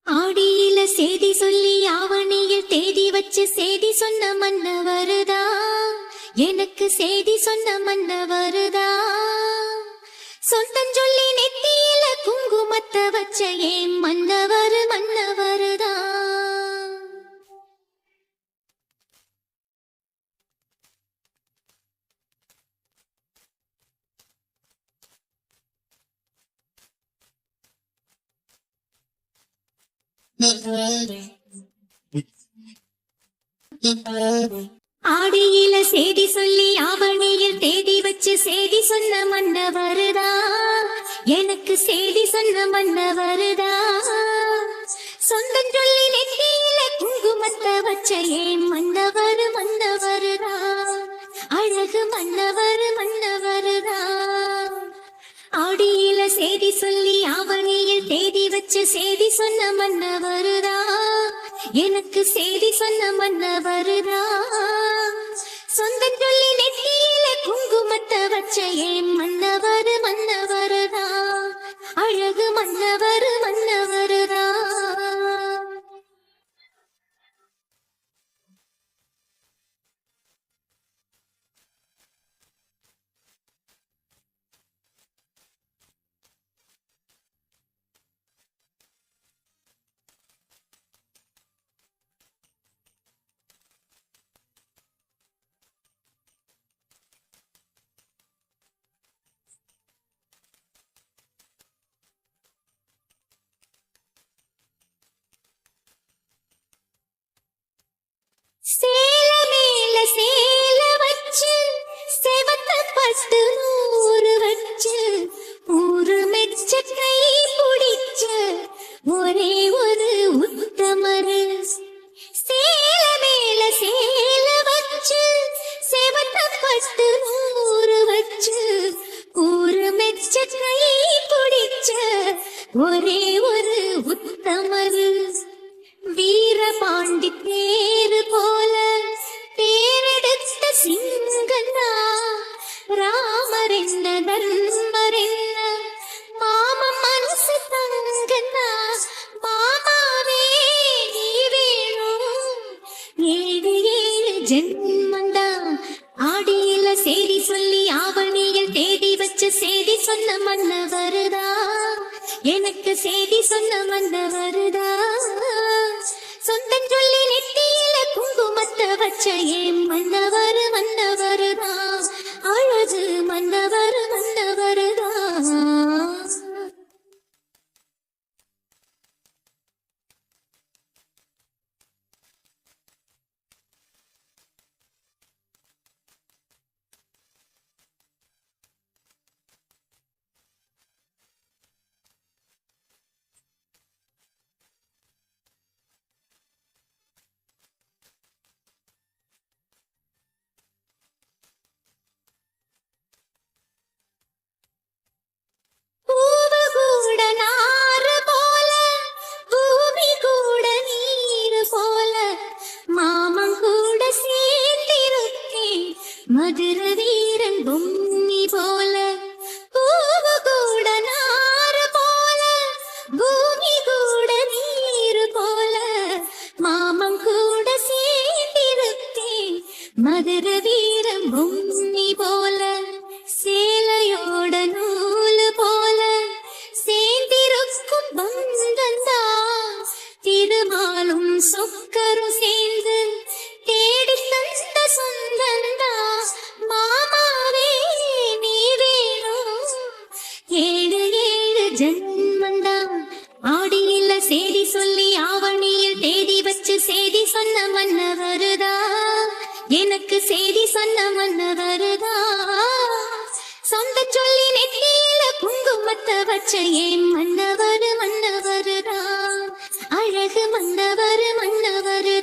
ஆடியில சேதி சொல்லி ஆவணியில் தேதி வச்சு சேதி சொன்ன மன்ன வருதா, எனக்கு சேதி சொன்ன மன்ன வருதா. சொந்தம் சொல்லி நெத்தியில குங்குமத்தை வச்ச ஏன் மன்னவர் மன்னவருதா. ஆடியில சேதி சொல்லி ஆவணியில் தேதி வச்சு சேதி சொன்ன மன்ன வருதா, எனக்கு சேதி சொன்ன மன்ன வருதா. சொந்தம் சொல்லி நெத்தியில குங்குமத்தை வச்ச ஏன் மன்னவர் மன்னவருதா, அழகு மன்னவர் மன்னவருதா. ஆடியில சேதி சொல்லி ஆவணியில் தேதி வச்சு சேதி சொன்ன மன்ன வருதா, எனக்கு சேதி சொன்ன மன்ன வருதா. சொந்தம் சொல்லி நெத்தியில குங்குமத்தை வச்ச ஏன் மன்னவர் மன்னவருதா, அழகு மன்னவர் மன்னவருதா. சேல மேல சேல வச்சு செவத்த பட்டு நூறு வச்சு ஊரு மெச்ச கை பிடிச்ச ஒரே ஒரு உத்தமரு. சேல மேல சேல வச்சு செவத்த பட்டு நூறு வச்சு ஊரு மெச்ச கை பிடிச்ச ஒரே ஒரு உத்தமரு. வீரபாண்டி தேரு போல தேரெடுத்த சிங்கந்தா, ராமர் என்ன தர்மர் என்ன மாம மனசு தங்கந்தா. மாமாவே நீ வேணும் ஏழு ஏழு ஜென்மந்தா. ஆடியில சேதி சொல்லி ஆவணியில் தேதி வச்சு சேதி சொன்ன மன்ன வருதா, எனக்கு சேதி சொன்ன மன்ன வருதா. சொந்தம் சொல்லி நெத்தியில குங்குமத்தை வச்ச ஏன் மன்னவர் மன்னவருதா, அழகு மன்னவர் மன்னவருதா. பூவு கூட நாறு போல பூமி கூட நீர் போல மாமன் கூட சேர்ந்திருக்கேன் மதுர வீரன் பொம்மி போல. பூவு கூட நாறு போல பூமி கூட நீர் போல மாமன் கூட சேர்ந்திருக்கேன் மதுர வீரன் பொம்மி போல. சேலையோட நூலு போல சேர்ந்திருக்கும் பந்தந்தா, திருமாலும் சொக்கரும் சேர்ந்து தேடி தந்த சொந்தந்தா. மாமாவே நீ வேணும் ஏழு ஏழு ஜென்மந்தா. ஆடியில சேதி சொல்லி ஆவணியில் தேதி வச்சு சேதி சொன்ன மன்ன வருதா, எனக்கு சேதி சொன்ன மன்ன வருதா. சொந்த சொல்லி நெத்தியில குங்குமத்தை வச்ச ஏன் மன்னவர் மன்னவருதா, அழகு மன்னவர் மன்னவரு.